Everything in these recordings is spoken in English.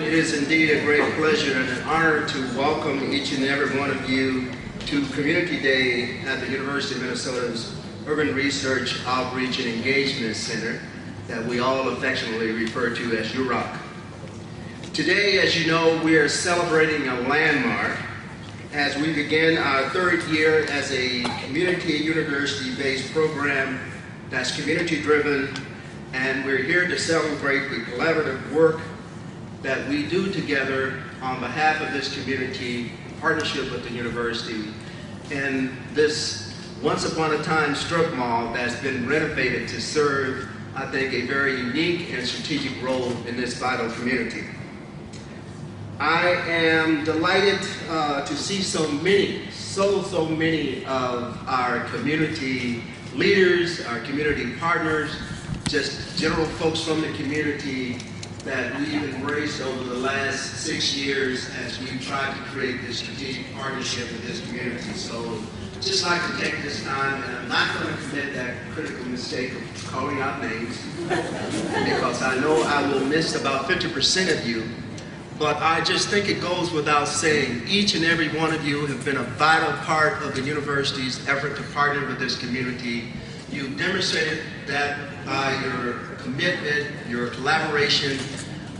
It is indeed a great pleasure and an honor to welcome each and every one of you to Community Day at the University of Minnesota's Urban Research Outreach and Engagement Center that we all affectionately refer to as UROC. Today, as you know, we are celebrating a landmark as we begin our third year as a community university-based program that's community-driven, and we're here to celebrate the collaborative work that we do together on behalf of this community, in partnership with the university, and this once upon a time strip mall that's been renovated to serve, I think, a very unique and strategic role in this vital community. I am delighted to see so many of our community leaders, our community partners, just general folks from the community that we've embraced over the last 6 years as we've tried to create this strategic partnership with this community. So just like to take this time, and I'm not going to commit that critical mistake of calling out names because I know I will miss about 50% of you. But I just think it goes without saying, each and every one of you have been a vital part of the university's effort to partner with this community. You've demonstrated that by your commitment, your collaboration,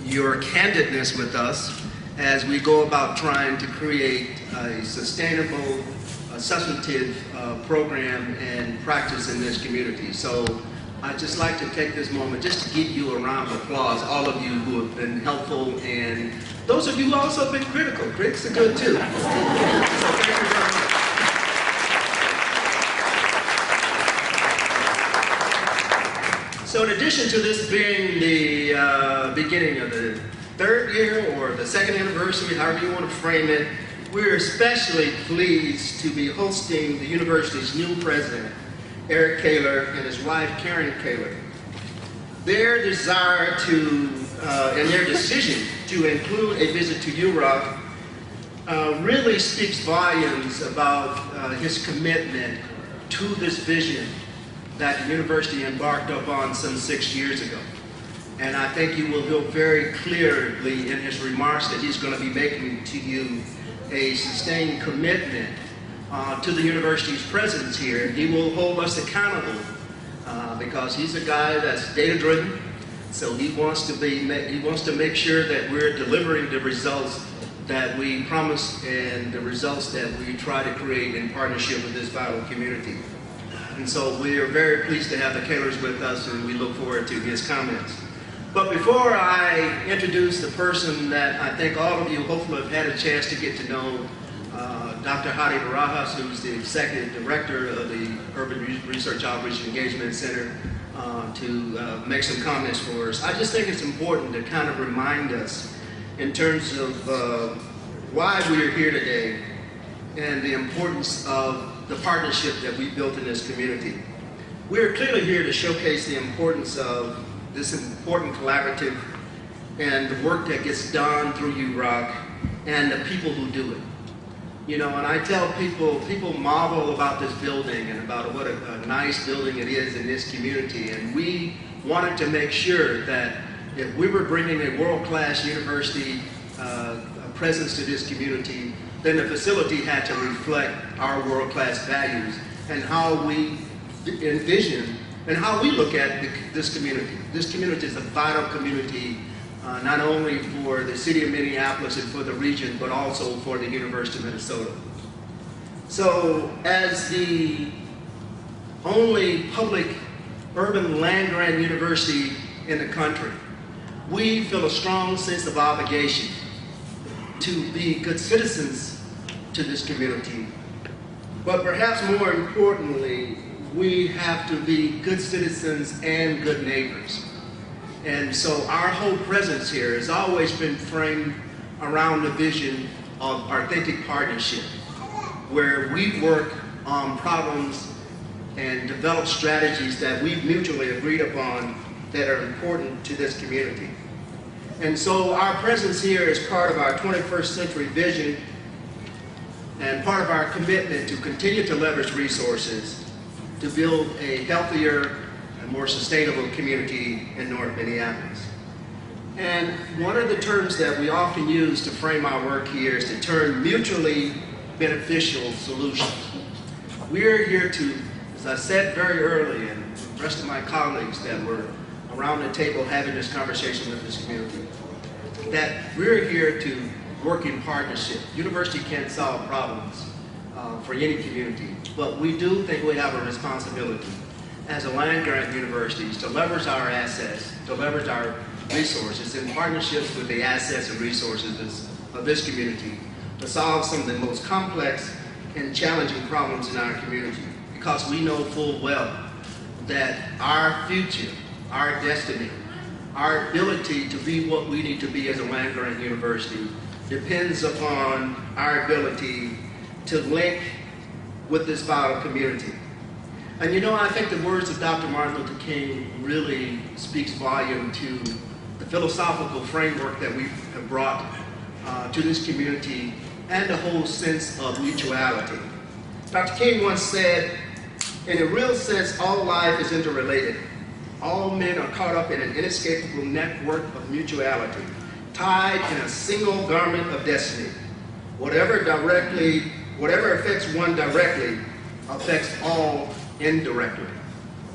your candidness with us as we go about trying to create a sustainable, substantive program and practice in this community. So I'd just like to take this moment just to give you a round of applause, all of you who have been helpful, and those of you who also have been critical. Critics are good too. So thank you very much. So in addition to this being the beginning of the third year or the second anniversary, however you want to frame it, we're especially pleased to be hosting the university's new president, Eric Kaler, and his wife, Karen Kaler. Their desire to, and their decision to include a visit to UROC really speaks volumes about his commitment to this vision that the university embarked upon some 6 years ago. And I think you will feel very clearly in his remarks that he's going to be making to you a sustained commitment to the university's presence here. He will hold us accountable because he's a guy that's data-driven. So he wants to make sure that we're delivering the results that we promise and the results that we try to create in partnership with this vital community. And so we are very pleased to have the Kalers with us, and we look forward to his comments. But before I introduce the person that I think all of you hopefully have had a chance to get to know, Dr. Hadi Barajas, who's the Executive Director of the Urban Research Outreach and Engagement Center, to make some comments for us. I just think it's important to kind of remind us in terms of why we are here today and the importance of the partnership that we built in this community. We're clearly here to showcase the importance of this important collaborative and the work that gets done through UROC and the people who do it. You know, and I tell people marvel about this building and about what a nice building it is in this community, and we wanted to make sure that if we were bringing a world-class university presence to this community, then the facility had to reflect our world-class values and how we envision and how we look at this community. This community is a vital community, not only for the city of Minneapolis and for the region, but also for the University of Minnesota. So as the only public urban land-grant university in the country, we feel a strong sense of obligation to be good citizens to this community. But perhaps more importantly, we have to be good citizens and good neighbors. And so our whole presence here has always been framed around the vision of authentic partnership, where we work on problems and develop strategies that we've mutually agreed upon that are important to this community. And so our presence here is part of our 21st century vision and part of our commitment to continue to leverage resources to build a healthier and more sustainable community in North Minneapolis. And one of the terms that we often use to frame our work here is to turn mutually beneficial solutions. We're here to, as I said very early, and the rest of my colleagues that were around the table having this conversation with this community, that we're here to work in partnership. University can't solve problems for any community, but we do think we have a responsibility as a land-grant university to leverage our assets, to leverage our resources in partnerships with the assets and resources of this community to solve some of the most complex and challenging problems in our community, because we know full well that our future, our destiny, our ability to be what we need to be as a land-grant university depends upon our ability to link with this vital community. And you know, I think the words of Dr. Martin Luther King really speaks volume to the philosophical framework that we have brought to this community and the whole sense of mutuality. Dr. King once said, in a real sense, all life is interrelated. All men are caught up in an inescapable network of mutuality, tied in a single garment of destiny. Whatever affects one directly affects all indirectly.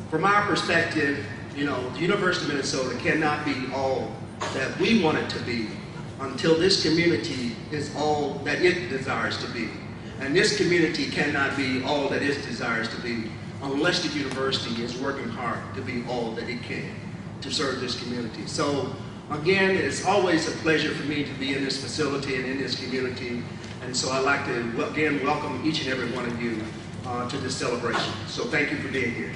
From our perspective, you know, the University of Minnesota cannot be all that we want it to be until this community is all that it desires to be. And this community cannot be all that it desires to be unless the university is working hard to be all that it can to serve this community. So again, it's always a pleasure for me to be in this facility and in this community. And so I'd like to again welcome each and every one of you to this celebration. So thank you for being here.